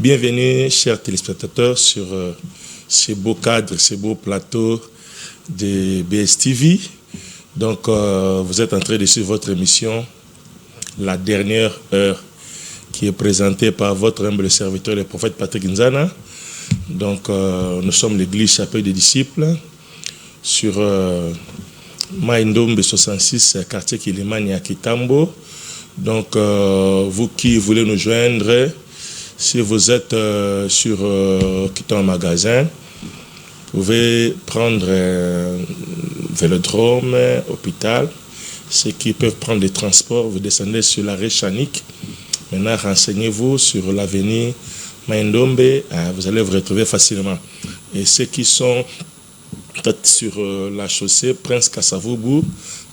Bienvenue, chers téléspectateurs, sur ces beaux cadres, ces beaux plateaux de BSTV. Donc, vous êtes en train de suivre votre émission, La Dernière Heure, qui est présentée par votre humble serviteur, le prophète Patrick Nzana. Donc, nous sommes l'église Chapelle des Disciples sur Maïndombe 66, quartier Kilimani à Kitambo. Donc, vous qui voulez nous joindre, si vous êtes sur quittant un magasin, vous pouvez prendre Vélodrome, hôpital. Ceux qui peuvent prendre des transports, vous descendez sur l'arrêt Chanik. Maintenant, renseignez-vous sur l'avenue Maïndombe, vous allez vous retrouver facilement. Et ceux qui sont sur la chaussée Prince Kassavoubou,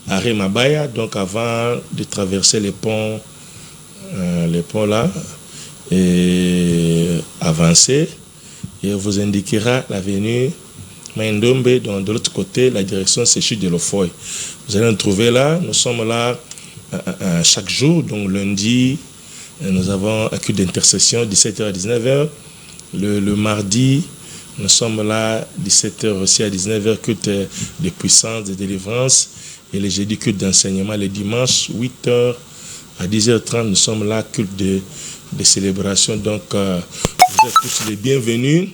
arrêt Mabaya, donc avant de traverser les ponts là, et avancer, et on vous indiquera l'avenue Maïndombe, donc de l'autre côté, la direction c'est Chute de Lofoy. Vous allez nous trouver là, nous sommes là chaque jour, donc lundi, nous avons un culte d'intercession 17h à 19h. Le mardi, nous sommes là 17h aussi à 19h, culte de puissance, de délivrance. Et le jeudi, culte d'enseignement. Le dimanche, 8h à 10h30, nous sommes là, culte de célébration. Donc, vous êtes tous les bienvenus.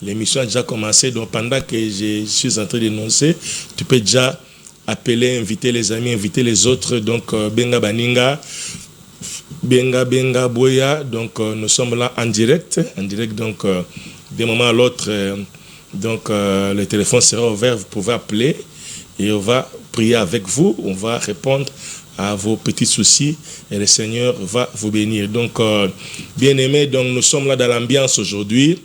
L'émission a déjà commencé. Donc, pendant que je suis en train d'énoncer, tu peux déjà appeler, inviter les amis, inviter les autres. Donc, Benga Baninga, Benga Boya. Donc, nous sommes là en direct. Donc, d'un moment à l'autre, le téléphone sera ouvert. Vous pouvez appeler et on va prier avec vous. On va répondre à vos petits soucis et le Seigneur va vous bénir. Donc, bien-aimés, donc nous sommes là dans l'ambiance aujourd'hui.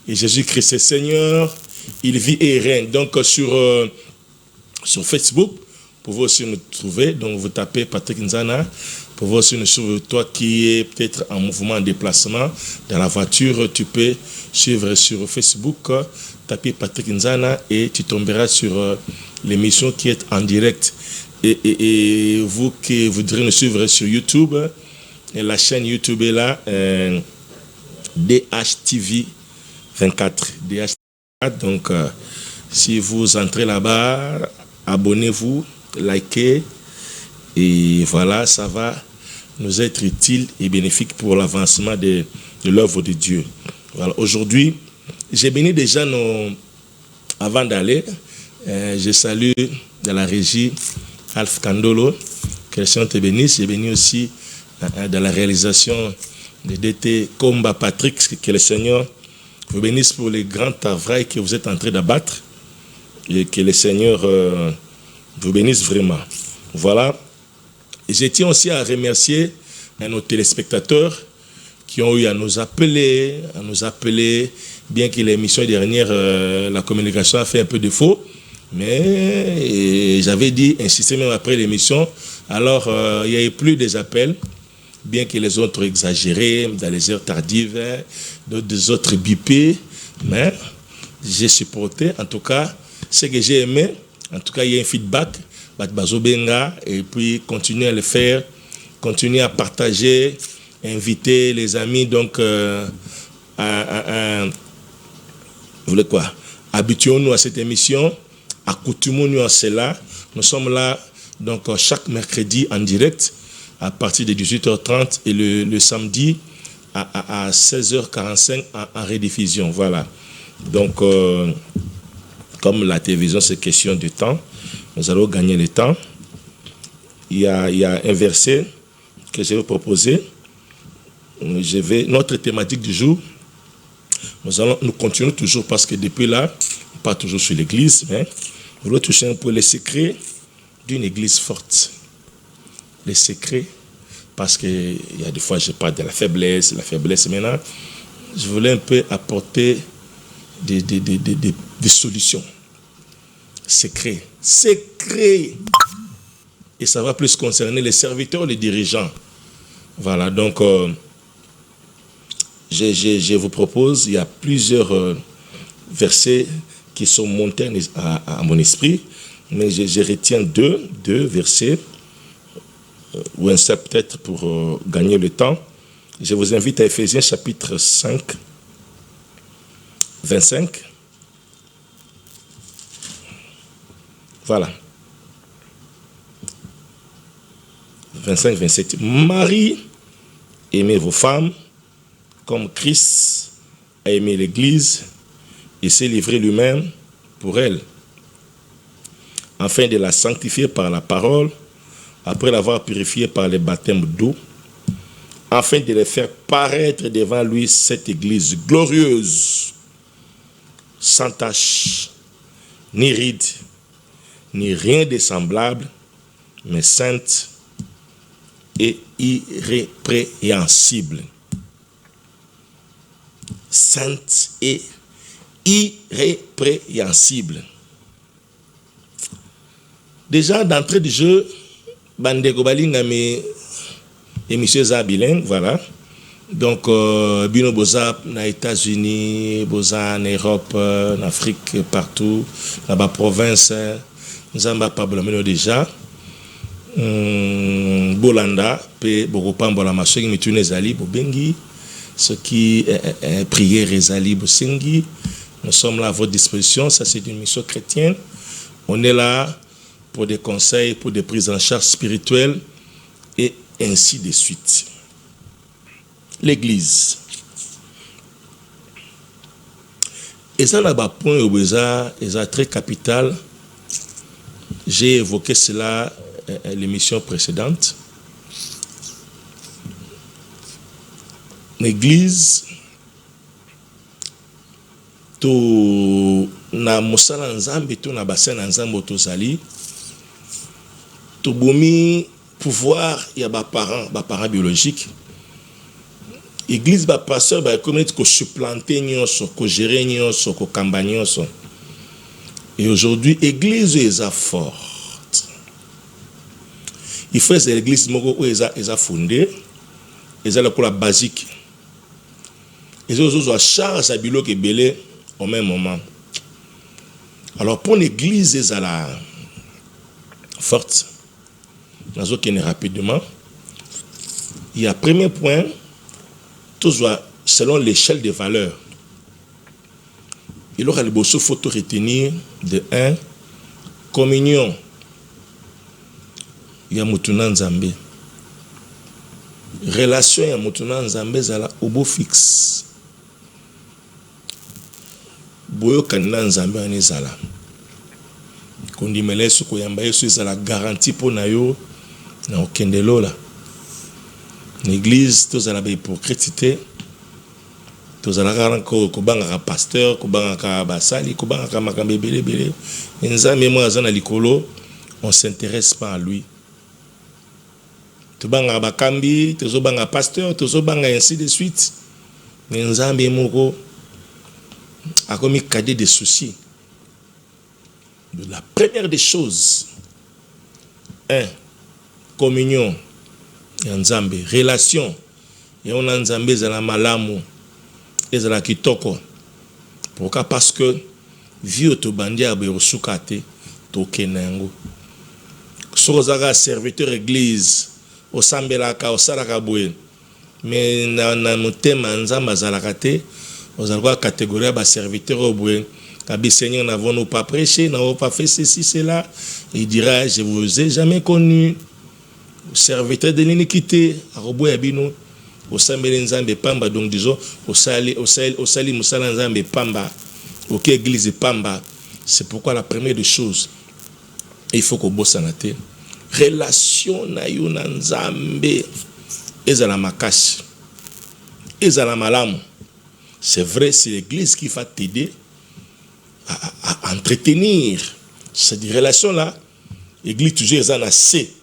Et Jésus-Christ est Seigneur, il vit et règne. Donc, sur Facebook, vous pouvez aussi nous trouver. Donc, vous tapez Patrick Nzana. Vous pouvez aussi nous suivre. Toi qui es peut-être en mouvement, en déplacement, dans la voiture, tu peux suivre sur Facebook, taper Patrick Nzana et tu tomberas sur l'émission qui est en direct. Et vous qui voudrez nous suivre sur YouTube, et la chaîne YouTube est là, DHTV 24. DHTV24. Donc, si vous entrez là-bas, abonnez-vous, likez, et voilà, ça va nous être utile et bénéfique pour l'avancement de l'œuvre de Dieu. Voilà. Aujourd'hui, j'ai béni déjà avant d'aller, je salue de la régie Alf Kandolo, que le Seigneur te bénisse. J'ai béni aussi de la réalisation de DT Komba Patrick, que le Seigneur vous bénisse pour les grands travaux que vous êtes en train d'abattre et que le Seigneur vous bénisse vraiment. Voilà. Et je tiens aussi à remercier nos téléspectateurs qui ont eu à nous appeler, bien que l'émission dernière, la communication a fait un peu défaut. Mais j'avais dit, insisté même après l'émission, alors il n'y a eu plus des appels, bien que les autres exagérés, dans les heures tardives, des autres bipés, mais j'ai supporté, en tout cas, ce que j'ai aimé, en tout cas il y a un feedback, et puis continuer à le faire, continuer à partager, inviter les amis, donc vous voulez quoi? Habituons-nous à cette émission. Accoutumons-nous à cela. Nous sommes là donc chaque mercredi en direct à partir de 18h30 et le samedi à 16h45 en rediffusion. Voilà. Donc, comme la télévision, c'est question de temps, nous allons gagner le temps. Il y a un verset que je vais vous proposer. Notre thématique du jour, nous continuons toujours parce que depuis là, pas toujours sur l'église, mais nous voulons toucher un peu les secrets d'une église forte. Les secrets, parce qu'il y a des fois, je parle de la faiblesse maintenant. Je voulais un peu apporter des solutions. Secrets. Et ça va plus concerner les serviteurs, les dirigeants. Voilà, donc, je vous propose, il y a plusieurs versets qui sont montés à mon esprit, mais je retiens deux versets, ou un seul peut-être pour gagner le temps. Je vous invite à Éphésiens chapitre 5, 25. Voilà. 25, 27. Marie, aimez vos femmes comme Christ a aimé l'Église et s'est livré lui-même pour elle, afin de la sanctifier par la parole, après l'avoir purifiée par le baptême d'eau, afin de les faire paraître devant lui cette Église glorieuse, sans tache, ni ride, ni rien de semblable, mais sainte et irrépréhensible. Sainte et irrépréhensible. Déjà, d'entrée de jeu, Bandeko Balinga mais émission bilingue, voilà. Donc, Bino Boza, aux États-Unis, Boza en Europe, en Afrique, partout, dans la province, nous avons pas de déjà. Bolanda, pe Bokopambola Masogi, Mitune Zali, Bobengi, ce qui est prière et Zali Bosengi. Nous sommes là à votre disposition, ça c'est une mission chrétienne. On est là pour des conseils, pour des prises en charge spirituelles et ainsi de suite. L'église. Et ça là-bas, point au Béza, est très capital. J'ai évoqué cela à l'émission précédente. L'église, tout na mosala nzambe, tout na bassin nzambe tozali, tout bomi pouvoir il y a parents biologiques. Église ba pasteur ba communauté ko supplanter nyonso, ko gérer nyonso, ko kamba nyonso. Et aujourd'hui église est forte. Il faut que l'église moko est fondée, est la basique. Et autres à charge à bilo que belé au même moment. Alors pour l'église est la forte. Nous allons rapidement. Il y a premier point, toujours selon l'échelle des valeurs. Il aura le beau photo retenir de 1, communion. Il y a Moutouna Nzambe. Relation ya Moutouna Nzambe zala obo fixe. Boyo kanina Nzambe ane zala. Kondimele su koyamba yesu zala garantie pour na yo na okendelo la. L'église tous à la hypocrite. Tous à la kobanga pasteur, kobanga basali, kobanga makambe belé belé. Nzambe mo azana likolo, on s'intéresse pas à lui. Tobanga bakambi, tozobanga pasteur, tozobanga ainsi de suite. Mais Nzambe moko a commis cadet des soucis. La première des choses, 1, communion. Nzambe, relation. Et on a Nzambe zala malamu, et zala kitoko. Pourquoi? Parce que vieux to bandia be osukate to kenango. Sozaka serviteur église, au sambelaka, au salaka boué. Mais na mutema Nzamba zalaka te, aux alwa catégorie ba serviteur au boué. Kabi Seigneur n'avons-nous pas prêché, n'avons pas fait ceci, cela. Il dira, je vous ai jamais connu. Serviteur de l'iniquité, à Robo Yabino, au Sambele Nzambe Pamba, donc disons, au Sali Moussala Nzambe Pamba, au Église Pamba. C'est pourquoi la première des choses, il faut qu'on bosse en athée. Relation na yo na Nzambe, ezala makashi, ezala malamu. C'est vrai, c'est l'Église qui va t'aider à entretenir cette relation-là. L'Église toujours est en assez.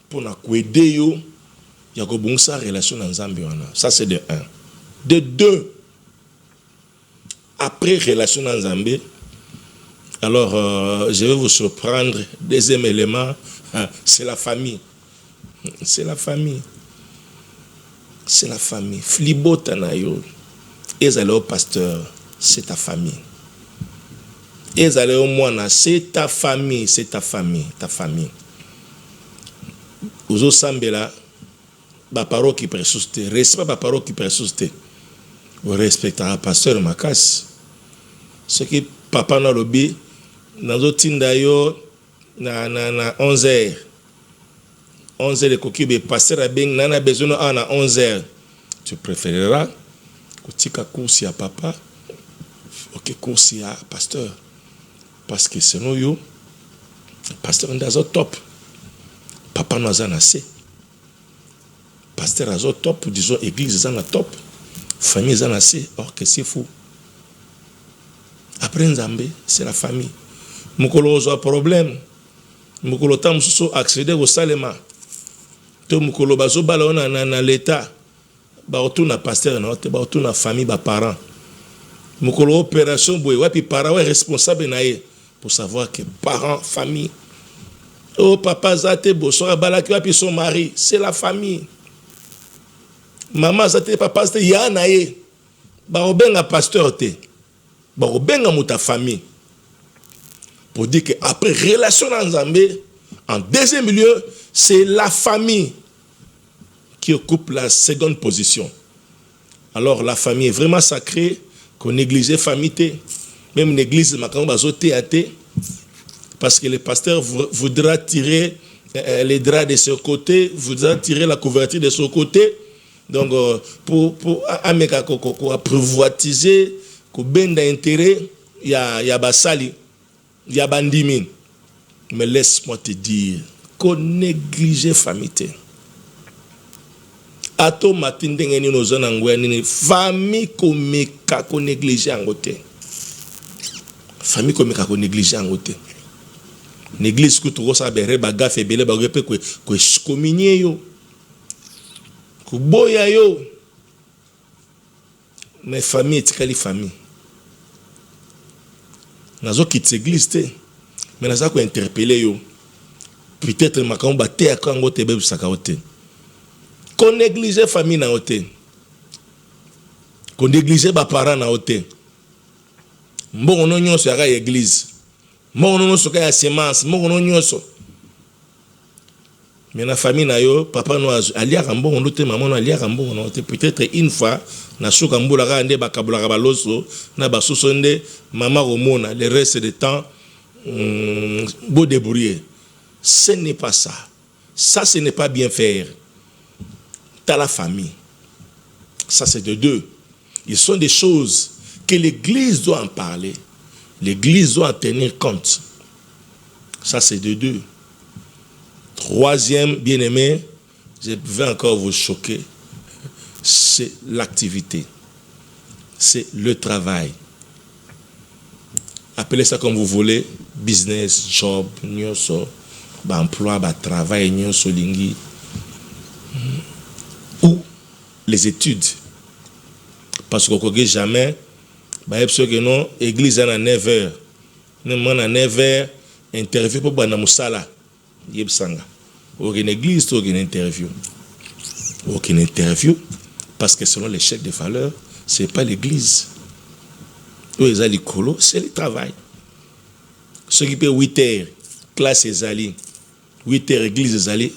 Pour aider yo, il y a une relation dans Nzambe. Ça c'est de 1. De 2, après relation dans Nzambe, alors je vais vous surprendre. Deuxième élément, c'est la famille. C'est la famille. C'est la famille. Flibo Tanayo, Ezale pasteur, c'est ta famille. Ezale moana, c'est ta famille, c'est ta famille, ta famille. Ozo sambela ba parole qui pressuste respect ba parole qui pressuste respectera pasteur Makas. Ce qui papa na lobby dans otinda yo na 11h. 11h le kokibe pasteur abeng nana besoin na 11h. Tu préféreras kotika course ya papa OK course ya pasteur parce que sinon yo pasteur ndazo top papa nous a assez pasteur azo top disons église za na top famille za na assez or que c'est fou après Nzambe c'est la famille mukolo zo problème mukolo tam so accéder au salema to mukolo bazo bala na l'état ba retourna pasteur na te ba retourna famille ba parents mukolo opération boy wa pi parents responsable na ye pour savoir que parents famille oh papa zate boso balaki wa pi son mari c'est la famille maman zate papa zate ya na ye ba obenga pasteur te ba obenga muta famille pour dire que après relation dans Nzambe en deuxième lieu c'est la famille qui occupe la seconde position. Alors la famille est vraiment sacrée, qu'on néglige la famille. Même l'église, parce que le pasteur voudra tirer les draps de ce côté, voudra tirer la couverture de ce côté. Donc, pour privoitiser, pour bien d'intérêt, il y a basali, il y a bandimine. Mais laisse-moi te dire qu'on néglige la famille. Ato matinde ngeni nozana ngweni famille komeka ko négliger angote famille komeka ko négliger angote l'église ko to sa bere baga febele ba repe ko communier yo ko boya yo mais famille tikali famille nazo quitte église te mais nazo ko interpeller yo peut-être makambo te akangote be busaka ote qu'on néglige la famille na ote qu'on néglige les parents na ote mbongo no nyonso ya église mbongo no nyonso ya semence mbongo no nyonso mais na famille na yo papa no aliaka mbongo no te maman no aliaka mbongo na ote peut-être une fois na suka mbula ka nde bakabula ba loso na basuso nde maman romona le reste du temps beau débrouiller ce n'est pas ça ce n'est pas bien faire. Dans la famille. Ça, c'est de deux. Ils sont des choses que l'Église doit en parler. L'Église doit en tenir compte. Ça, c'est de deux. Troisième, bien-aimé, je vais encore vous choquer, c'est l'activité. C'est le travail. Appelez ça comme vous voulez, business, job, nyonso, emploi, travail, nyonso lingi. Ou les études. Parce qu'on ne jamais, que non, l'église à 9h. Nous à 9h, interview pour Bana Moussala. Aucune église, aucune interview. Aucune interview. Parce que selon les chefs de valeur, ce n'est pas l'église. C'est le travail. Ceux qui paient 8h, classe et ali. 8h, église et ali.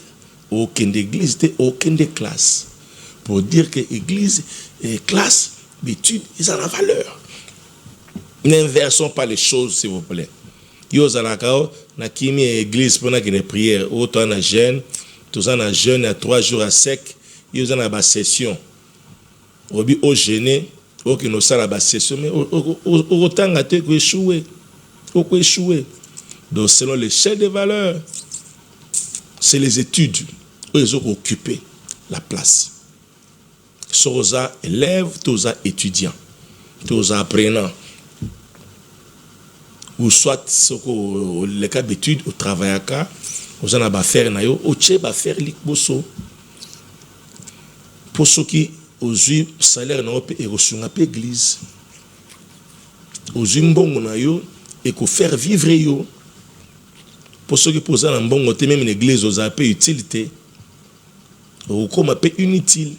Aucune église, aucune des classes. Pour dire que l'église et classe d'études, ils ont la valeur. N'inversons pas les choses, s'il vous plaît. Yo zalakao na kimi église pour na kine prière, autant na jeûne, tous en jeûne à 3 jours à sec, yo zana ba session. Obi au jeûner, au qui nous sala ba session, mais autant gâté que échouer. Au échouer. Donc selon les chefs de valeur, c'est les études où ils ont occupé la place. Soza élèves, tous étudiants, tous apprenants. Ou soit le cas d'études au travail à cas, vous en avez faire nayo, au tché ba faire l'ikboso. Pour ceux qui ont eu salaire na et reçu na église. Aux mbongo nayo et ko faire vivre yo. Pour ceux qui posent un bon côté, même l'église aux appels utilité, ou comme appel inutile.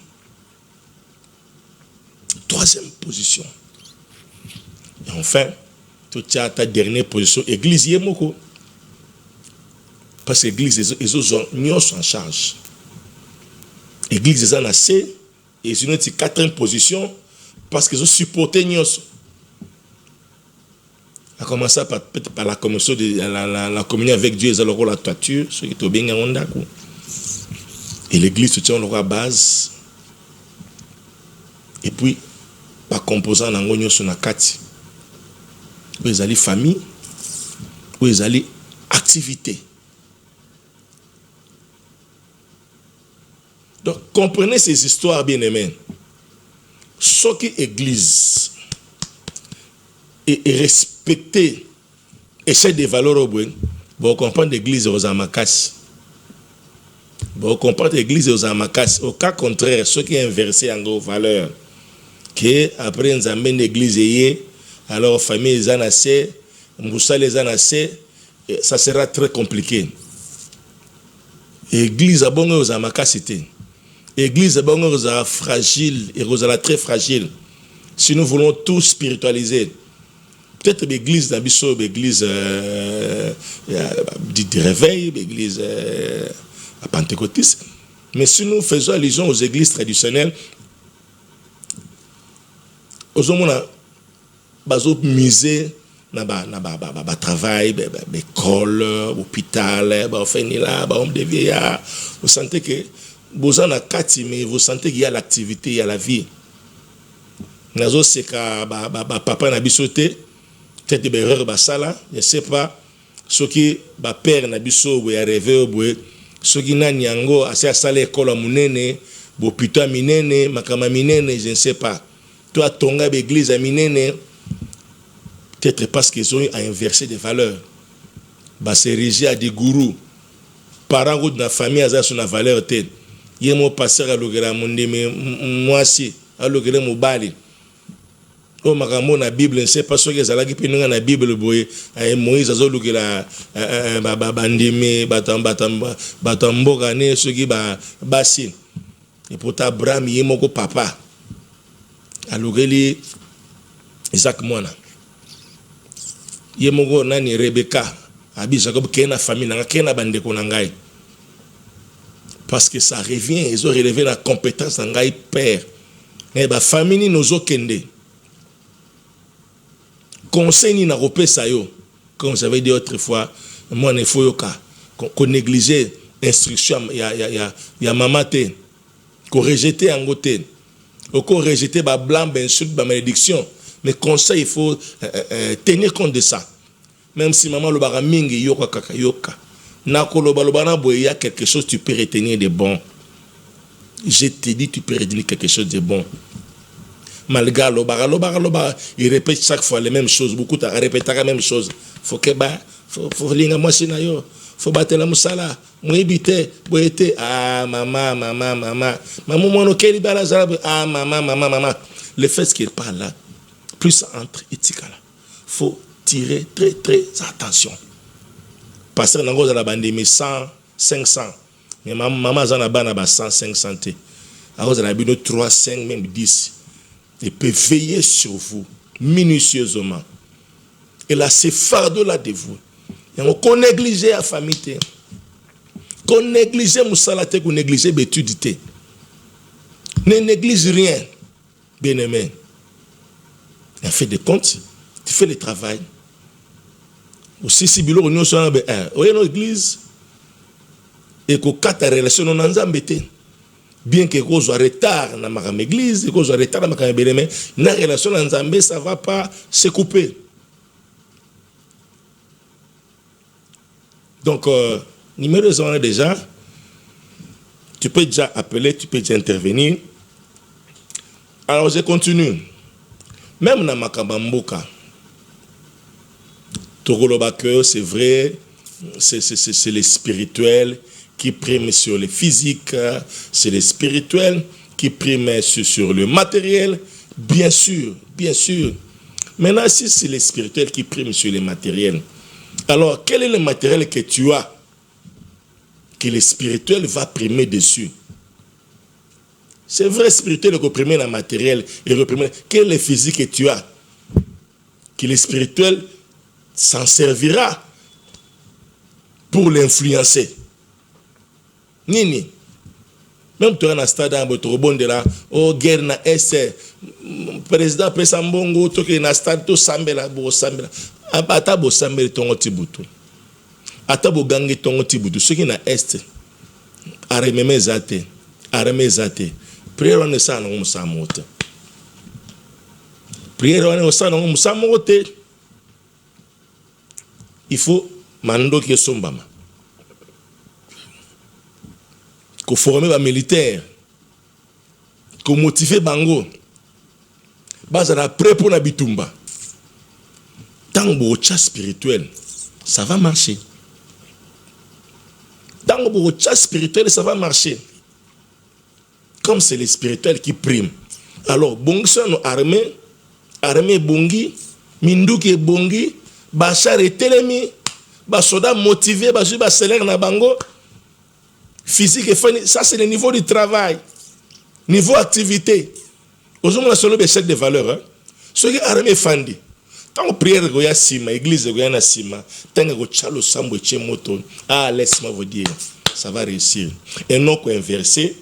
Troisième position. Et enfin, tu as ta dernière position, église yemoko. Parce que l'église, ils ont en charge. L'église, ils ont assez, et ils ont une quatrième position, parce qu'ils ont supporté Nyos. A commencé par la communion, la communion avec Dieu, ils ont la toiture, ceux qui étaient bien en Ondako. Et l'église se tient à base. Et puis, par composant dans l'Ognon sur la carte, où ils allaient famille, où ils allaient activité. Donc, comprenez ces histoires bien aimées. Ce qui est église et respecter et chercher des valeurs au bout, vous comprenez l'église aux Amakas. Vous comprenez l'église aux Amakas. Au cas contraire, ce qui est inversé en gros valeurs, que après nous amène l'église alors famille les anassés, Moussa les anassés, ça sera très compliqué. Église à bon aux Amakas Église à bon aux fragile et aux très fragile. Si nous voulons tout spiritualiser. Peut-être l'église d'Abisso, l'église de réveil, l'église pentecôtiste. Mais si nous faisons allusion aux églises traditionnelles, aux hommes, on miser dans le travail, l'école, l'hôpital, les vieillards. Vous sentez que vous en avez mais vous sentez qu'il y a l'activité, il y a la vie. Nazo c'est que papa n'a bisoté. Peut-être des erreurs, je ne sais pas. Ce qui est père n'a biso, ou rêvé, ce qui n'a nyango, assez à saler école à mounene, bo putain minene, makama minene, je ne sais pas. Toi, ton gars, l'église à minene, peut-être parce qu'ils ont inversé des valeurs. C'est régi à des gourous. Parents de la famille, ils ont une valeur. Il y a mon pasteur à l'ogera monde, mais moi aussi, à l'ogera mon bali. Oh makambo na Bible ne sait pas ce que ça lagi pinunga na Bible boye Moïse azolukela bandime batamboka ne soki basi et pour Abraham yemoko papa alukeli Isaac mwana yemoko nani Rebecca abi Jacob kena famille na kena bandeko na ngai parce que ça revient ils ont relevé la compétence na ngai père et ba famille nous okende conseil ni na repesa yo comme j'avais dit autrefois moi ne faut qu'on négliger instruction ya maman te qu'on rejeter en côté ou qu'on rejeter ba blanc ben insulte ba malédiction mais conseil il faut tenir compte de ça même si maman le bara mingi yoka kaka yoka na ko lo balobana boy ya quelque chose tu peux retenir de bon je te dis tu peux retenir quelque chose de bon. Malgré l'obara, il répète chaque fois les mêmes choses. Beaucoup à répéter la même chose. Faut que faut linga moi sinayo. Faut battre la musala. Moi habiter, boyete maman. Maman mon okeli balazara maman. Le fait qu'il parle là, plus entre éthique là. Faut tirer très attention. Passer dans la bande mais 100, 500. Mais maman zana bana ba 100, 500 té. Alors ça a bien 3, 5 même 10. Et peut veiller sur vous minutieusement. Et là, c'est fardeau-là de vous. Et on néglige la famille. Qu'on néglige Moussalate, qu'on néglige l'étude. Ne néglige rien, bien-aimé. En fait des comptes, tu fais le travail. Aussi, si Bilo, nous sommes dans l'église, et qu'on a ta relation, on a embêté. Bien que qu'on soit retard dans ma église, qu'on soit retard dans ma bénémé, la relation dans Zambé, ça ne va pas se couper. Donc, numéro 1 déjà, tu peux déjà appeler, tu peux déjà intervenir. Alors, je continue. Même dans Makabamboka, Togolobake, c'est vrai, c'est le spirituel qui prime sur le physique, c'est le spirituel qui prime sur le matériel, bien sûr. Maintenant, si c'est le spirituel qui prime sur le matériel, alors quel est le matériel que tu as que le spirituel va primer dessus? C'est vrai, spirituel qui prime le matériel et reprimer. Quel est le physique que tu as que le spirituel s'en servira pour l'influencer? Nini. Même tu es dans le stade, tu rebondis là, oh, guerre na est, président Pesambongo, tu es dans le stade, tu sambela, bo sambela. Ata bo sambela ton tibutu. Ata bo gangi ton tibutu. Ce qui est dans est, arrêmez zate, arrêmez zate. Prière on est ça, non, moute. Prière on est ça, non, moute. Il faut mando qui est sombama. Qu'on forme les militaires, qu'on motive bango, bazara prêt pour la bitumba. Tant que chat spirituel, ça va marcher. Tant que chat spirituel, ça va marcher. Comme c'est les spirituels qui priment. Alors, bongi sont nos armées, armée bongi, minduki bongi, bachar et telemi, basoda motivé, basuba selaire na bango. Physique et fini, ça c'est le niveau du travail, niveau activité. Aujourd'hui, on a solo des chèques de valeur. Hein? Ce qui est armé fandi. Tant que prière goya sima, église goya na sima, tant que chalo sambo che moto, ah laisse-moi vous dire, ça va réussir. Et non qu'on inverser.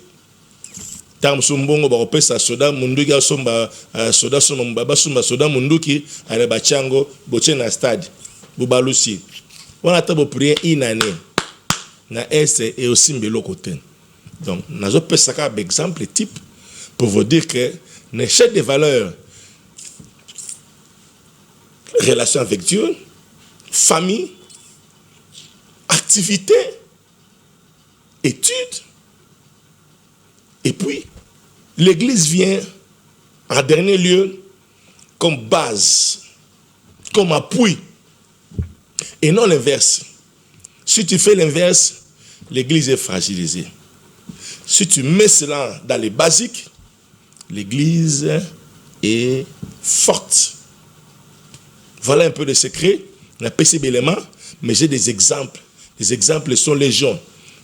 Tant que sumbongo ba opesa soda munduki asomba soda soma mbaba sumba soda munduki ale bachango boche na stade. Bubalusi. On a tabo prière inane. Na est et aussi mbelo côté. Donc, nous avons pris ça comme exemple type pour vous dire que les chefs de valeurs, relation avec Dieu, famille, activité, études, et puis l'Église vient en dernier lieu comme base, comme appui, et non l'inverse. Si tu fais l'inverse, l'Église est fragilisée. Si tu mets cela dans les basiques, l'Église est forte. Voilà un peu le secret. On a PC éléments, mais j'ai des exemples. Les exemples sont légion.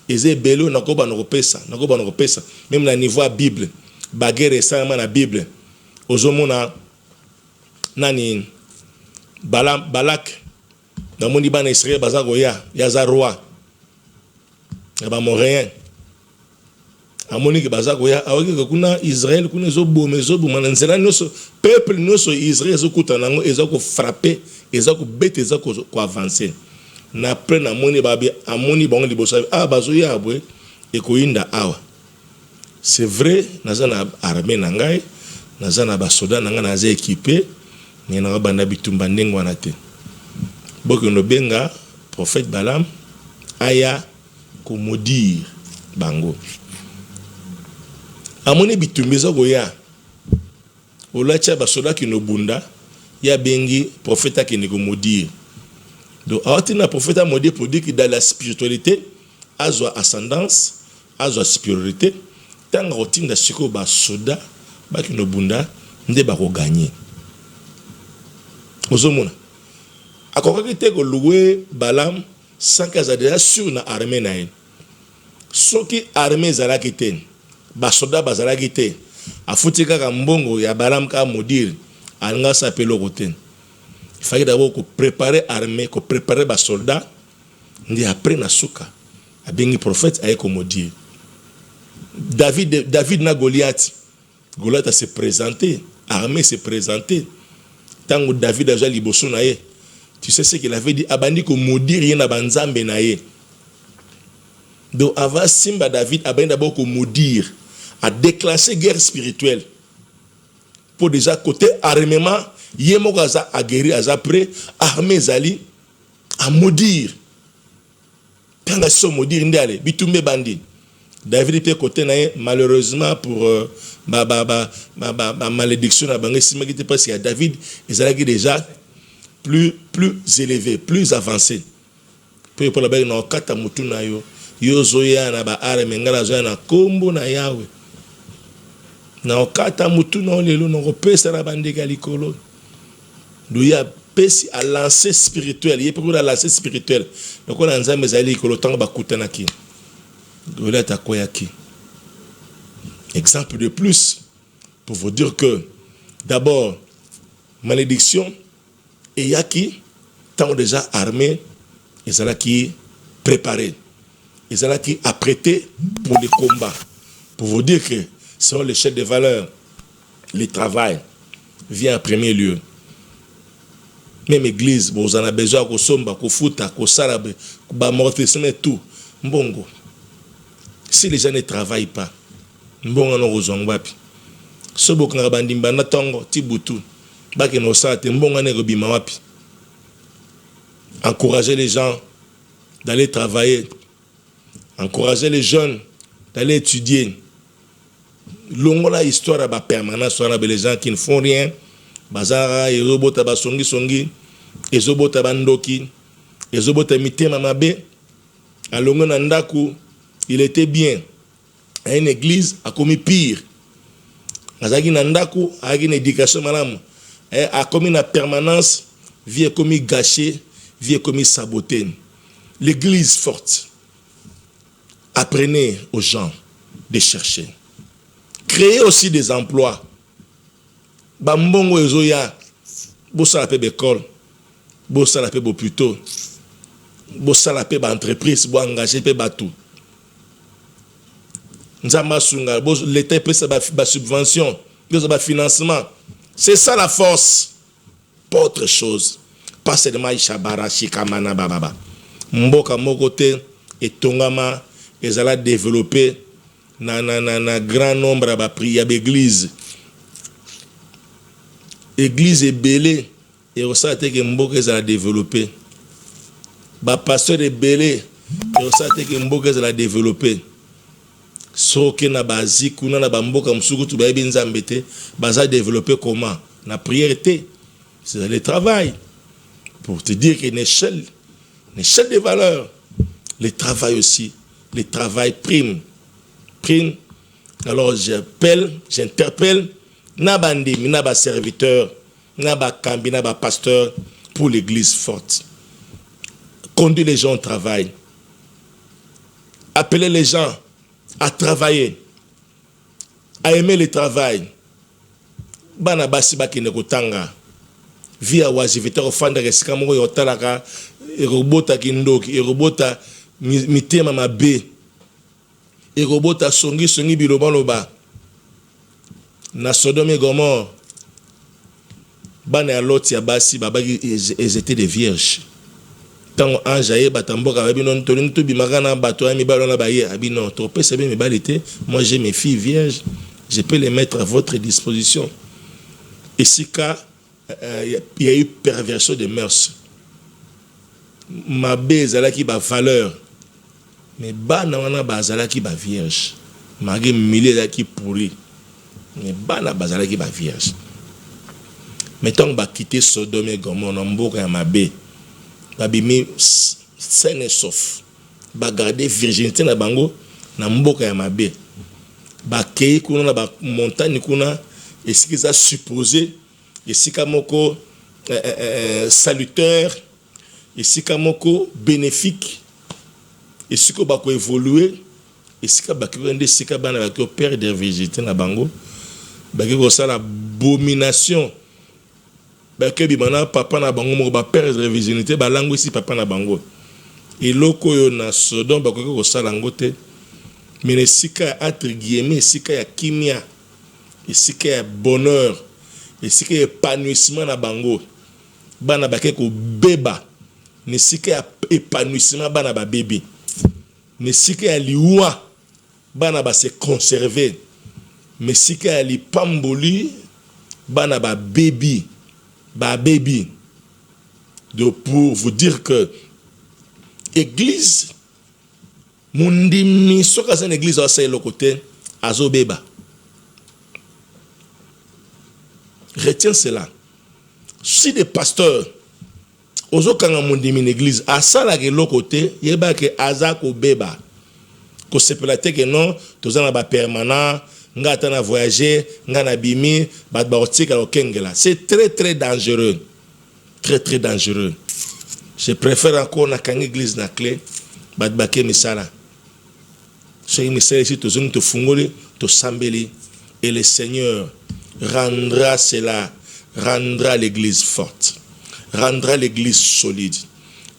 Eze belo nako banopesa, même na niveau Bible, baguerre ça na Bible. Ozomona nani Balak dans mon Iban Israël bazagoya yaza roi. Ba moréen. Amoni ke bazagoya awaki kuna Israël kuna zobo manzela noso peuple noso Israël zokuta nango ezako frapper, ezako bete ezako ko avancer. Na après na moni babi amoni bango libosa bazoya abwe ekoinda awa. C'est vrai nazana armée nangai, nazana basoda nanga naza équipé, mais na banda bitumba ndengo wana te. Boko no benga prophète Balaam aya ko maudire bango. Amoni bitumbiza goya. Olacha basoda ki no bunda ya bengi prophète ki ne ko maudire. Donc atina prophète a maudire pour dire que dans la spiritualité azwa ascendance, azwa supériorité, tanga otinda siko basoda ba ki no bunda nde ba ko gagner. Ozomona akokaki te ko louer Balaam sans qu'elle déjà sur na armée na ye. Soki armée zalaki te, basoda bazalaki te, afuti kaka mbongo ya Balaam ka maudire, alanga sa pelo kote. Il fallait d'abord préparer l'armée, préparer les soldats. Et après, na souka, a bien le prophète a été maudire. David na Goliath. Goliath s'est présenté, l'armée s'est présentée. Tant que David a déjà liboso na ye, tu sais ce qu'il avait dit, abandi ko maudire rien na banzambe na ye. Donc avant Simba David a bien d'abord ko maudire, a déclenché guerre spirituelle. Pour déjà côté armement, yemo gaza a guéri aza prêt, armée zali à maudire. Quand la so maudire ndale, bitumbe bandi. David était côté na malheureusement pour ma malédiction na bangi sima qui était parce que David ezalaki déjà plus élevé, plus avancé. Pour la bague na kata mutu na yo, yo zoya na ba arme ngala zoya na kombo na yawe. Na kata mutu na lelo na repesa na bandeka likolo. Douya pesi à lancer spirituel, il y a pour la lancer spirituel. Donc on a un zame zali likolo tanga bakutana ki. Goliath akoyaki. Exemple de plus pour vous dire que d'abord malédiction et yaki tant déjà armé et ça là qui préparé. Et ça là qui apprêté pour les combats. Pour vous dire que selon l'échelle des valeurs, le travail vient en premier lieu. Même l'église, vous en avez besoin de somba, de fouta, de sarabe, de mortissement et tout. Mbongo. Si les gens ne travaillent pas, mbongo no rozongwapi. Sobo kanga bandimba na tongo tibutu. Baki no sate mbongo ne robima wapi. Encourager les gens d'aller travailler. Encourager les jeunes d'aller étudier. Longola histoire à permanence sur les gens qui ne font rien. Bazara, ezobota basongi songi, ezobota bandoki, ezobota mitema mabe. À longo nandaku, il était bien. À une église, a commis pire. Azaki nandaku, a une éducation madame, a commis la permanence, vie est commis gâchée, vie est commis sabotée. L'église forte. Apprenez aux gens de chercher. Créez aussi des emplois. Bambongo ezoya, bossa la paix d'école, bossa la paix plutôt, bossa la paix d'entreprise, bo engager paix batou. Nzamba sunga, l'État peut sa subvention, sa financement. C'est ça la force. Pas autre chose. Pas seulement Ishabara, Shikamana, Bababa. Mboka Mokote et Tongama, ils allaient développer na grand nombre de prières d'église. Église est belée et au sein que Mboka ils allaient développer. Ba pasteur est belé et au sein que Mboka ils allaient développer. Soke na bazi kuna na bamboka msuku tu bayebi nzambete baza développer comment na prière c'est le travail pour te dire qu'une échelle de valeur le travail aussi le travail prime alors j'interpelle na bandi na ba serviteur na ba kambi na ba pasteur pour l'église forte. Conduire les gens au travail, appeler les gens à travailler, à aimer le travail. Bana basi bakine kotanga via wazivita ofanda kesika moko yotalaka erobota kindoki erobota mitema mabe erobota songi biloba loba na Sodome et Gomorrhe. Bana ya Lot ya basi babaki ils étaient des vierges. Tant anjaye batamboka babi non tolingi to bimagana bato ya mibalo na baye abi non to pesa be mibalité. Moi j'ai mes filles vierges, je peux les mettre à votre disposition. Et si cas il y a eu perversion des mœurs. Ma bezala qui ba valeur. Mais bana wana bazala qui ba vierge. Magi milliers qui pourri. Mais bana bazala qui ba vierge. Mettons ba quitter Sodome et Gomorrhe na mboka ya mabe. Babimi sain et sauf. Ba garder virginité na bango na mboka ya mabe. Ba kei kuna na ba montagne kuna et ce qu'ils a supposé et si kamoko salutaire et si kamoko bénéfique et si ko ba ko évoluer et si ka ba ko ndé si ka bana ba ko perdre virginité na bango ba ko ça la abomination. Que bimana papa na bango mo ba perdre virginité ba lango ici papa na bango et loko yo na Sodome ba ko sala ngote mais sika entre guillemets sika ya kimia et sika ya bonheur et sika ya épanouissement na bango bana ba ko beba ne sika ya épanouissement bana ba bébé ne sika ya liwa bana ba se conserver mais sika ya lipamboli bana ba baby. Donc pour vous dire que église mundimi soka c'est une église à le côté azobeba. Retiens cela. Si des pasteurs ozokanga mundimi une église à ça la le côté yeba que azako beba ko sepelate que non tozana ba permanent ngata na voyager ngana bimi bat ba otika okengela. C'est très dangereux. Très dangereux. Je préfère encore na kang église na clé bat baké misala. Ce misala ici tozong to fungoli to sambeli et le Seigneur rendra cela, rendra l'église forte, rendra l'église solide,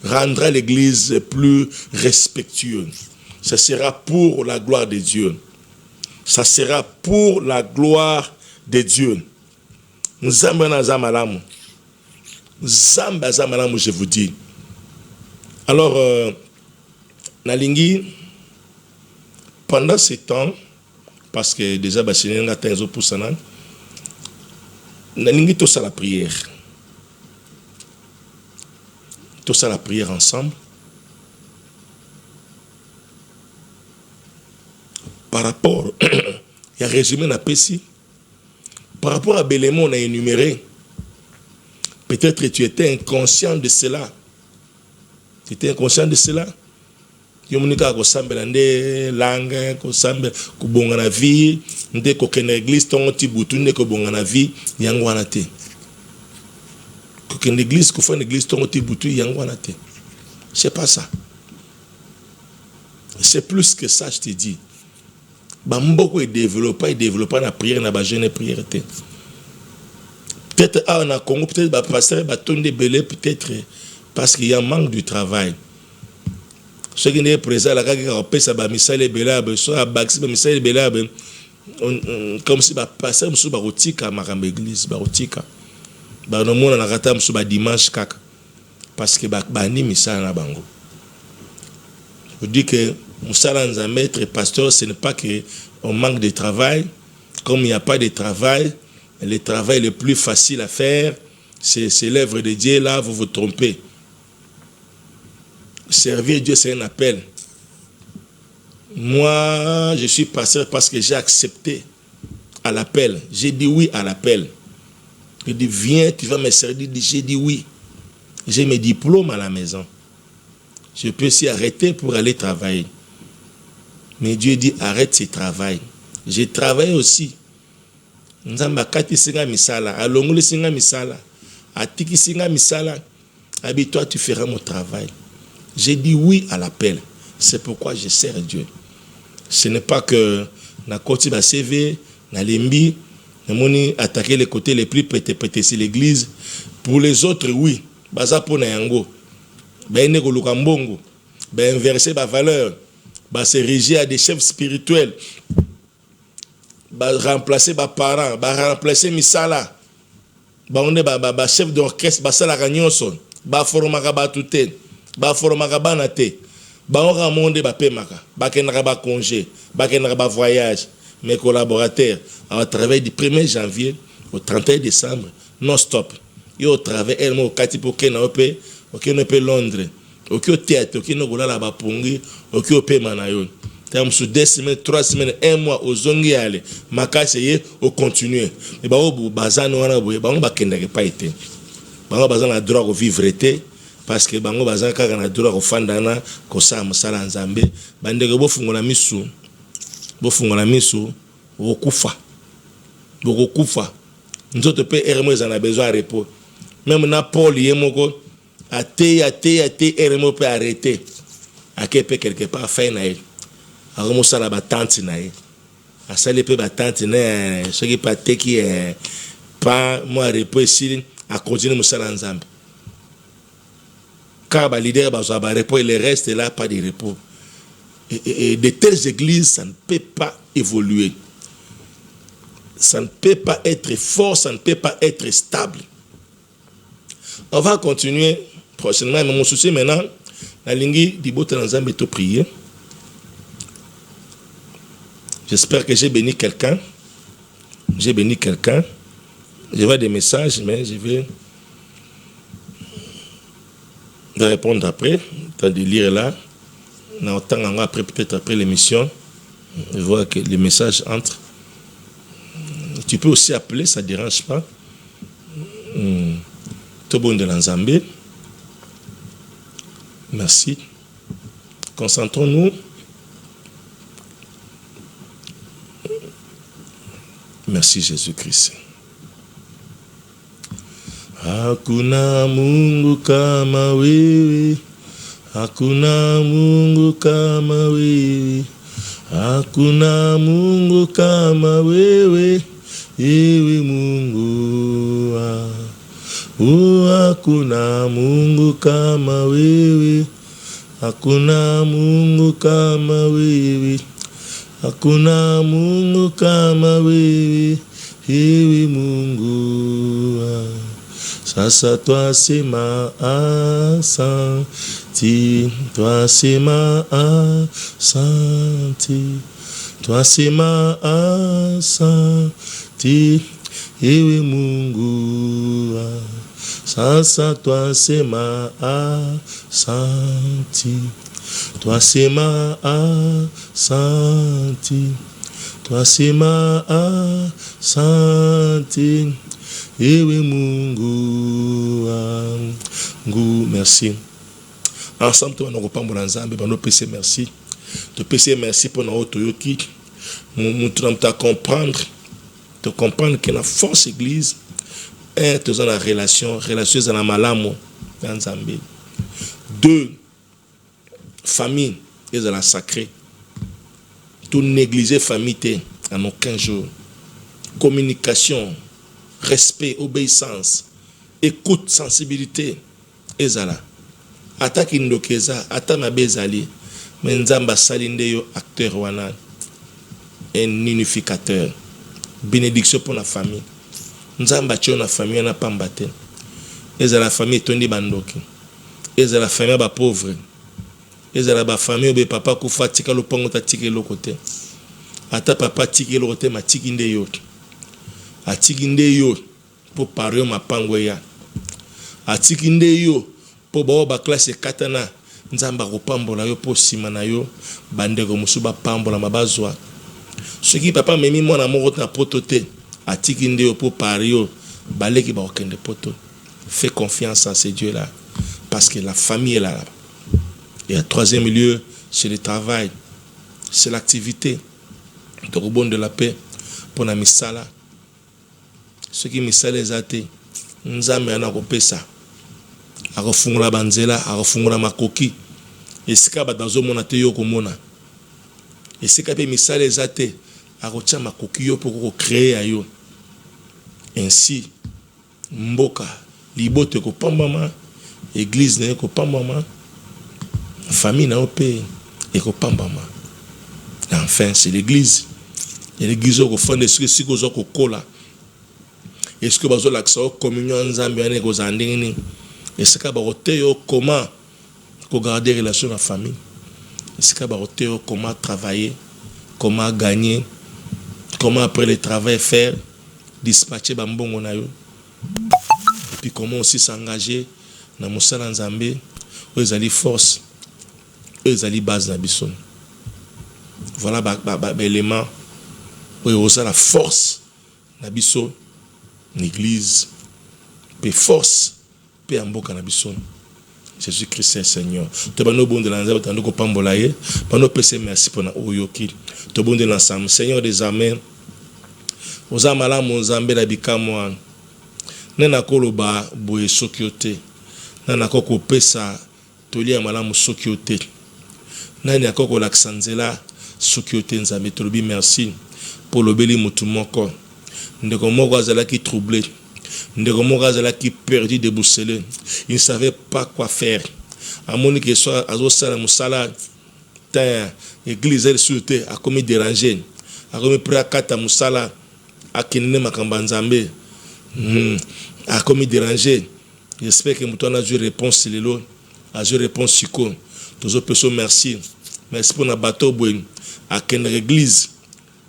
rendra l'église plus respectueuse. Ce sera pour la gloire de Dieu. Ça sera pour la gloire de Dieu. Nzambe na zamalamu. Nzambe zamalamu, je vous dis. Alors, Nalingi, pendant ce temps, parce que déjà, Nalingi tous à la prière. Tous à la prière ensemble. Par rapport, il y a résumé na PESI. Par rapport à Bélémon, on a énuméré. Peut-être que tu étais inconscient de cela. Tu étais inconscient de cela. Tu as dit langue, kubonga na vie, nde ko kene église ton ti butu nde ko bonga na vie, yangwana te. Ko kene église ko fa église ton ti butu yangwana te. C'est pas ça. C'est plus que ça, je te dis. Bamboko est développé la prière na ba jeune prière te. Peut-être on a Congo, peut-être ba pasteur ba tonde belé, peut-être parce qu'il y a un manque du travail. Ce qui est présent, la gare a payé sa misale belab, soit baxi misale belab, comme si ba passer musu ba rotika makambe église ba rotika. Ba no mona na kata musu ba dimanche kaka. Parce que ba ni misala na bango. Je dis que musala nzambe être pasteur, ce n'est pas que on manque de travail. Comme il n'y a pas de travail, le travail le plus facile à faire, c'est l'œuvre de Dieu. Là, vous vous trompez. Servir Dieu, c'est un appel. Moi, je suis pasteur parce que j'ai accepté à l'appel. J'ai dit oui à l'appel. Il dit, viens, tu vas me servir. J'ai dit oui. J'ai mes diplômes à la maison. Je peux aussi arrêter pour aller travailler. Mais Dieu dit, arrête ce travail. J'ai travaillé aussi. Nzamba kati singa misala, alongoli singa misala, atiki singa misala. Abi, toi, tu feras mon travail. J'ai dit oui à l'appel. C'est pourquoi je sers Dieu. Ce n'est pas que na koti ba CV, na lembi, na moni attaquer les côtés les plus pété c'est l'église. Pour les autres, oui. Baza pour na yango. Ben ne koluka mbongo. Ben inverser ba valeur. Ba se régir à des chefs spirituels. Ba remplacer ba parents, ba remplacer misala. Ba onde ba chef d'orchestre, ba sala nyonso. Ba formaka ba tuté. Ba formaka bana te. Ba on monde ba pemaka. Ba kenaka ba congé, ba kenaka ba voyage. Mes collaborateurs à travailler du 1er janvier au 31 décembre non stop. Yo travail elmo kati pour kena opé, ok Londres. Ok au théâtre, ok no gola la ba pongi, ok au paiement na yo. Tam sous 2 semaines, 3 semaines, 1 mois aux zongi aller. Makase ye au continuer. Mais ba o bazano wana boye, ba on ba kenda ke pas été. Ba on bazana droit au vivre été. Parce que bango bazana kaka na droit kofandana ko sa musala nzambe bandeke bofungola misu bokufa nzoto pe RMO ezana besoin de repos même na Paul yemoko ate RMO peut arrêter akepe quelque part fin na ye aromo sala ba tante na ye asali pe ba tante na ce qui pas te qui pas moi repos ici à continuer musala nzambe. Car les leaders repos et le reste là, pas de repos. Et de telles églises, ça ne peut pas évoluer. Ça ne peut pas être fort, ça ne peut pas être stable. On va continuer prochainement. Mais mon souci maintenant, la lingue du beau Tanzam est prier. J'espère que j'ai béni quelqu'un. Je vois des messages, mais je vais de répondre après, de lire là. Après, peut-être après l'émission, je vois que les messages entrent. Tu peux aussi appeler, ça ne dérange pas. Tout bon de l'Anzambé. Merci. Concentrons-nous. Merci Jésus-Christ. Hakuna Mungu kama wewe, hakuna Mungu kama wewe, hakuna Mungu kama wewe, ewe Mungu hakuna Mungu kama wewe, hakuna Mungu kama wewe, hakuna Mungu kama wewe, ewe Mungu. Sasa twasema asanti, twasema asanti, twasema asanti, ewe Mungu. Sasa twasema asanti, twasema asanti, twasema asanti, ewe Mungu wangu. Merci. Ensemble, tu vas nous reprendre dans Nzambe, nous PC merci. Te PC merci pour nous toyoki. Nous te comprendre, te comprendre que la force église est dans la relation dans la malamo dans Nzambe. 2, famille est dans la sacrée. Tout négliger famille en aucun jour. Communication, respect, obéissance, écoute, sensibilité, ezala. Attaque indokeza, ata mabezali, mais Nzamba salinde yo acteur wana, un unificateur. Bénédiction pour la famille. Nzamba tio na famille na pambate. Ezala famille tondi bandoki. Ezala famille ba pauvre. Ezala ba famille be papa kufa tika lo pongo ta tike lo côté. Ata papa tike lo côté ma tikinde yo. Atikinde yo pour pario mapango ya. Atikinde yo pour ba classe katana. Nzamba ko pambola yo pour simana yo bandeko musuba pambola mabazwa. Ce qui papa memi mona moko na potote atikinde yo pour pario baleki ba okende poto. Fais confiance à ces dieux-là parce que la famille est là. Et en troisième lieu, c'est le travail, c'est l'activité. De rebond de la paix pour la misala. Ce qui misala les athées, Nzambe ana kopesa. Akofungula banzela, akofungula makoki. Esika badazo mona te yo komona. Esika pe misala les athées, akotia makoki yo pour créer ayo. Ainsi, mboka libote ko pambama, église na ko pambama, famille na opé et ko pambama. Enfin, c'est l'église. Et l'église au fond de ce que si vous avez kola. Est-ce que vous avez l'accès à la communion en Zambie et aux Andini? Est-ce que vous avez comment garder relation à la famille? Est-ce que vous avez comment travailler, comment gagner, comment après le travail faire, dispatcher bambongo na yo? Puis comment aussi s'engager dans le Moussala en Zambie, où ils ont force, où ils ont base dans Bisson. Voilà l'élément où il y a la force dans l'église, puis force, puis en boka dans Jésus-Christ est Seigneur. Tu vas nous bon de l'ensemble, tu vas nous pambolayer, tu nous pécher merci pour nous oyoki. Tu bon de l'ensemble, Seigneur des armées. Aux amala mon Zambé la bikamwa. Nena koloba boye sokiote. Nana koko pesa toli amala mo sokiote. Nani akoko laksanzela sokiote Nzambe tolobi merci pour le beli mutu moko. Ndeko moko azala qui troublé. Ndeko moko azala qui perdu, débousselé. Il ne savait pas quoi faire. À mon que soit azosala musala ta église elle souté a commis déranger. A commis prakata musala a kinene makamba Nzambe. A commis déranger. J'espère que mutu na eu réponse lelo, a eu réponse siko. Tous autres personnes merci. Merci pour na bateau boy à ken église.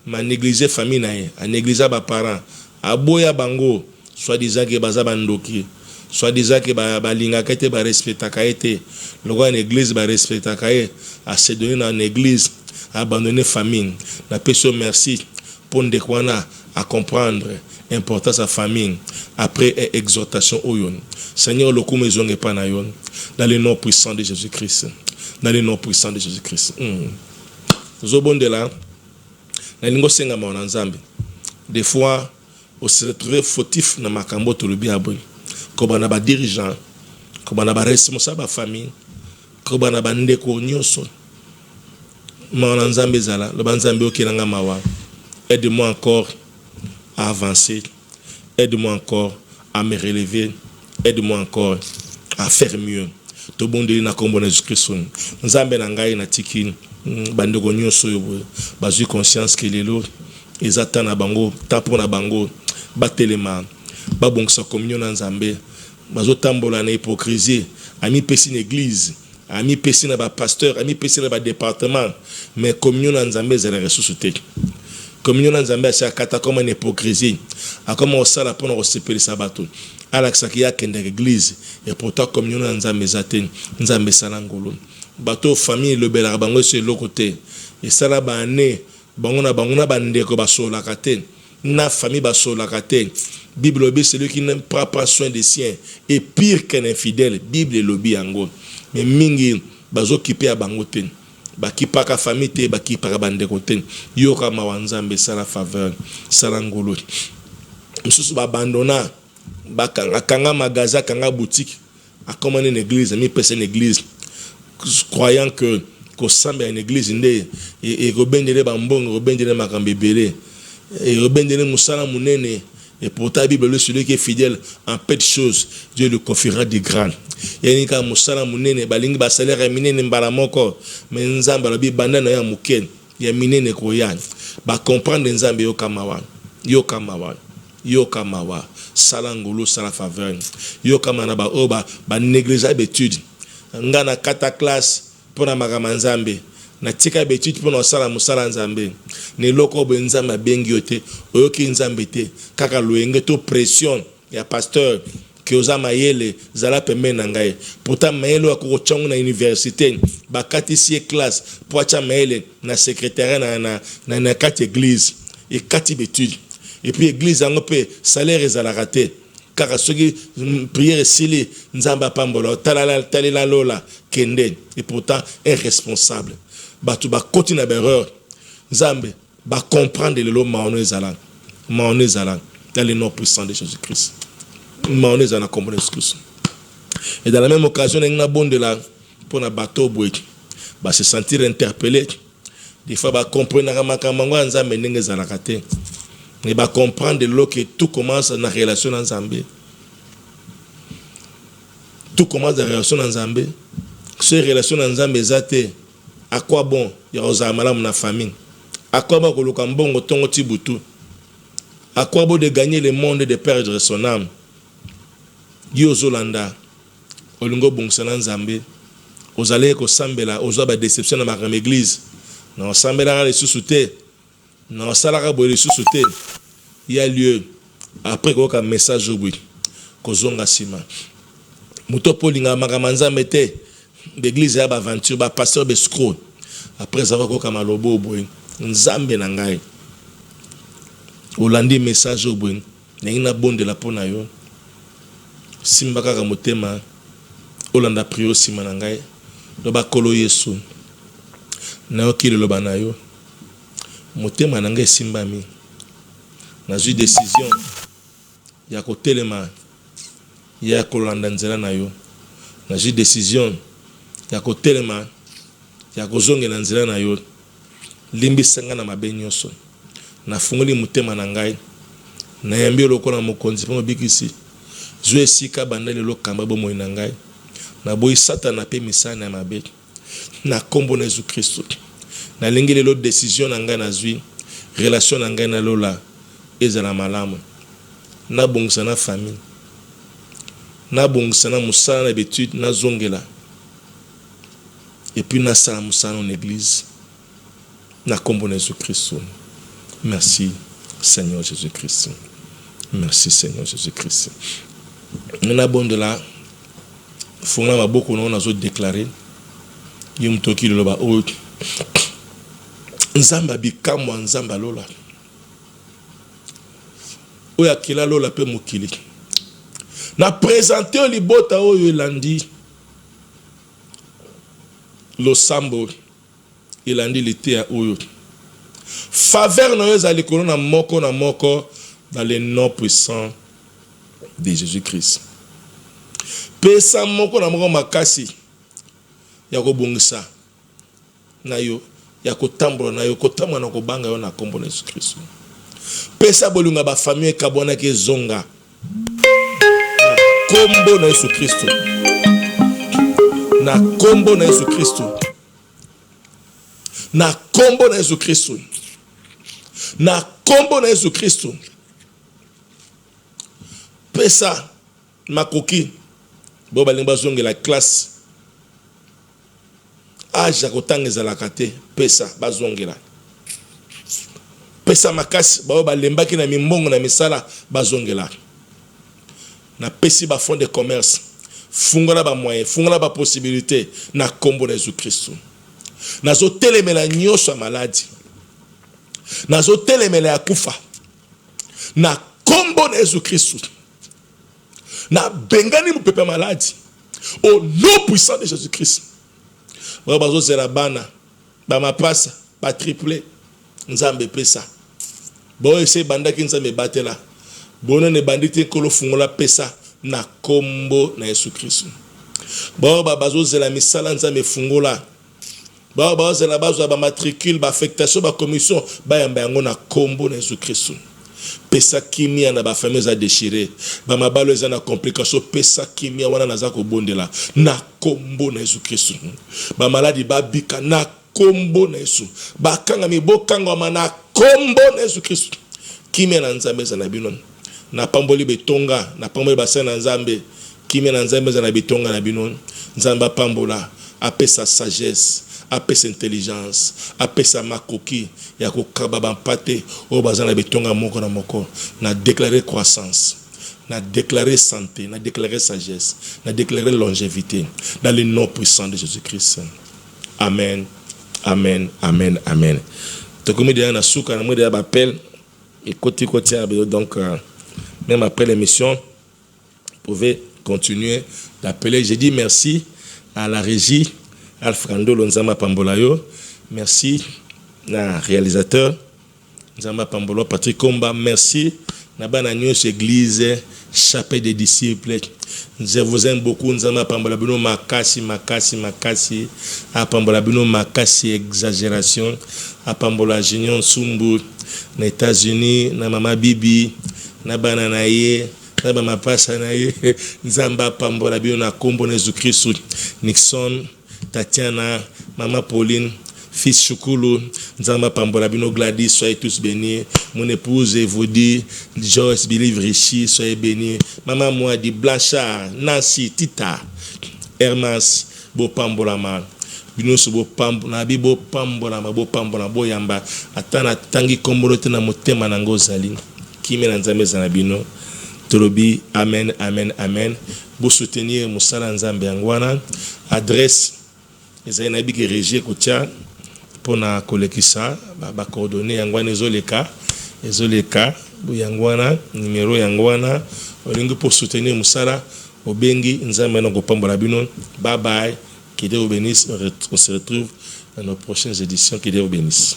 Ma négliger famille nae, a négliger ba parents, a boya bango, soit disant que baza bandoki, soit disant que ba linga kete ba respecta kaete, le roi en église ba respecta kae, a se donner dans l'église, a abandonner famille. Na personne merci pour ndekwana à comprendre l'importance de la famille après exhortation au yon. Seigneur le coup maison et pas na yon, dans le nom puissant de Jésus-Christ. Dans le nom puissant de Jésus-Christ. Nous bon de là. Des fois, on se retrouve fautif dans ma cambo to le biaboy. Comme on a ba dirigeant, comme on a ba responsable de famille, comme on a ba ndeko nyonso. Ma Nzambe zala, le Nzambe okinanga mawa. Aide-moi encore à avancer. Aide-moi encore à me relever. Aide-moi encore à faire mieux. to bondeli na kombo na Jésus-Christ. Nzambe na ngai na tiki bandeko nyonso yo bazui conscience que lelo ezata na bango tapo na bango batelema babongisa communion na Nzambe bazotambola na hypocrisie ami pesi na église ami pesi na ba pasteur ami pesi na ba département mais communion na Nzambe za la ressuscité communion na Nzambe c'est akata comme une hypocrisie a comme on sala pour nous sepelisa bato alaxa ki ya kende église et pourtant communion na Nzambe zaten Nzambe sala ngolo bato famille le bela bango c'est le côté et sala bané bango na bandeko basola kate na famille basola kate Bible lobby celui qui n'aime pas prendre soin des siens est pire qu'un infidèle Bible lobby ango mais mingi bazo kipe ya bango ten bakipa ka famille te bakipa ka bandeko ten yo kama wanzambe sala faveur sala ngolo mususu ba abandonna bakanga magasin kanga boutique a commander une église mi pese une église croyant que sambe une église ndé et robendele bambongo robendele makambebele et robendele musala munene et pourtant la Bible celui qui est fidèle en peu de choses Dieu le confiera des grands yani ka musala munene balingi ba salaire minene mbala moko mais nzamba lobi bandana ya muken ya minene ko yan ba comprendre nzambe yo kamawa yo kamawa sala ngolo sala faveur yo kama na ba oba ba négliger habitude ngana kata classe pour na makama nzambe na tika habitude pour na sala musala nzambe ne loko bo nzambe bengi yote oyoki nzambe te kaka loenge to pression ya pasteur que oza mayele zala pembe na ngai pourtant mayele wa ko chongo na université bakati si classe pour acha mayele na secrétaire na kati église et kati habitude et puis église en peu salaire ezala raté car ceux qui prière sili nzamba pambola talala lola kende et pourtant irresponsable batu ba continue na erreur nzambe ba comprendre le lo maono ezala dans le nom puissant de Jésus-Christ maono ezala comprendre Jésus-Christ et dans la même occasion na bonde là pour na bateau boy ba se sentir interpellé des fois ba comprendre na makambo nzambe ndenge ezala kate et va comprendre que tout commence dans la relation dans Zambé. Tout commence dans la relation dans Zambé. Ces relations dans Zambé, à quoi bon il y a aux amalam na famille. À quoi bon que le cambon tongo tibutu. À quoi bon de gagner le monde et de perdre son âme. Yo Zolanda, olungo bongsa Zambé. Aux allées ko sambela, aux oba déception dans ma église. Non sambela les sous-soutés. Non, ça la boire sous-souté. Il y a lieu après quoi message au bout. Kozonga sima. Mutopo linga magamanza mete l'église ya aventure ba pasteur be scroll. Après ça va quoi malobo boy. Nzambe na ngai. Olandi message au bout. Nina bonde la pona yo. Simba kaka motema. Olanda prio sima na ngai. Do ba kolo Yesu. Na okile lo banayo. Motema na ngai simbami na ju décision ya kotelema ya kolanda nzela na yo na ju décision ya kotelema ya kozongela nzela na yo limbisanga na mabe nyonso na fungoli motema na ngai na yambi lokola mokonzi po bikisi zo esika bandele lokamba bo moyi na ngai na boyi satana pe misana ya mabe na kombo na Jésus Christ na lingeli l'autre décision na ngai na zui relation na ngai na lola ezala malamu na bongisa na famille na bongisa na musala na habitude na zongela et puis na sala musala en église na kombo na Jésus Christ. Merci Seigneur Jésus Christ. Merci Seigneur Jésus Christ. Na bon de là fonga maboko na zo déclarer yumtoki loba o nzamba bikamwa nzamba lola oya kila lola pe mokili na présenter au libota oyo elandi lo sambo elandi litea oyo faveur na yo ezali kono na moko dans le nom puissant de Jésus-Christ. Pesa moko na moko makasi ya kobongisa na yo ya kotambola na yo kotamwa na kobanga yo na kombo na Jésus Christ. Pesa bolunga ba famille kabona ke zonga kombo na Jésus Christ. na kombo na Yesu Kristo. Na kombo na Yesu Kristo. Na kombo na Yesu Kristo. Pesa makoki bo balinga zonge la classe aja kotanga ezalaka te pesa bazongela pesa makasi bao balembaki na mimbongo na misala bazongela na pesi ba fond de commerce fungola ba moyen fungola ba possibilité na kombo na Yesu Kristo. Nazo telemela nyosho ya maladi nazo telemela ya kufa na kombo na Yesu Kristo. Na bengani mupepe maladi au nom puissant de Jésus Christ. Ba bazo zela bana ba mapasa ba triplé nzambe pesa. Bo ese bandaki nzambe batela. Bono ne bandite kolo fungola pesa na kombo na Yesu Christ. Bo ba bazo zela misala nzambe fungola. Bo ba zela bazo ba matricule ba affectation ba commission ba yamba yango na kombo na Yesu Christ. Pesa kimia na ba famille za déchiré ba mabalo eza na complication pesa kimia wana naza ko bondela na kombo na Yesu Kristo. Ba maladi ba bika na kombo na Yesu ba kanga mi bokanga na kombo na Yesu Kristo. Kimia na nzambe za na bino na pamboli betonga na pamboli ba sana nzambe kimia na nzambe za na betonga na bino nzamba pambola apesa sagesse apesa intelligence apesa makoki ya kokaba bampate o bazana betonga moko na moko na déclarer croissance na déclarer santé na déclarer sagesse na déclarer longévité dans le nom puissant de Jésus-Christ. Amen. Amen. Amen. Amen. Donc comme dit na souka na moi de appel et côté donc même après l'émission vous pouvez continuer d'appeler. J'ai dit merci à la régie Alfredo Lonzama Pambolayo. Merci na réalisateur Nzamba Pambolo Patrick Komba. Merci na bananyo église chapelle des disciples. Je vous aime beaucoup Nzamba Pambola bino makasi a Pambola bino makasi exagération a Pambola Junior Sumbu na États-Unis na mama Bibi na banana ye na mama pasa na ye Nzamba Pambola bino na kombo na Jésus Christ. Nixon Tatiana, Maman Pauline, fils Choukulu, Nzamba Pambola bino Gladys, soyez tous bénis. Mon épouse Evody, Joyce, Believe Richie, soyez bénis. Maman Moadi, Blanchard, Nancy, Tita, Hermas, Bo Pambola ma. Bino so bo pambola, bo pambola ma, bo pambola, bo yamba. Atana tangi kombolote na motema na ngozali. Kimi na nzambe za bino. Tolobi, amen, amen, amen. Bo soutenir Musala Nzambe yangwana. Adresse ezali na biki régie kotia pona kolekisa ba coordonnées yangwana ezoleka bu yangwana numéro yangwana olingi pour soutenir musala obengi Nzambe na kopambola bino. Bye bye, que Dieu vous bénisse. On se retrouve dans nos prochaines éditions. Que Dieu vous bénisse.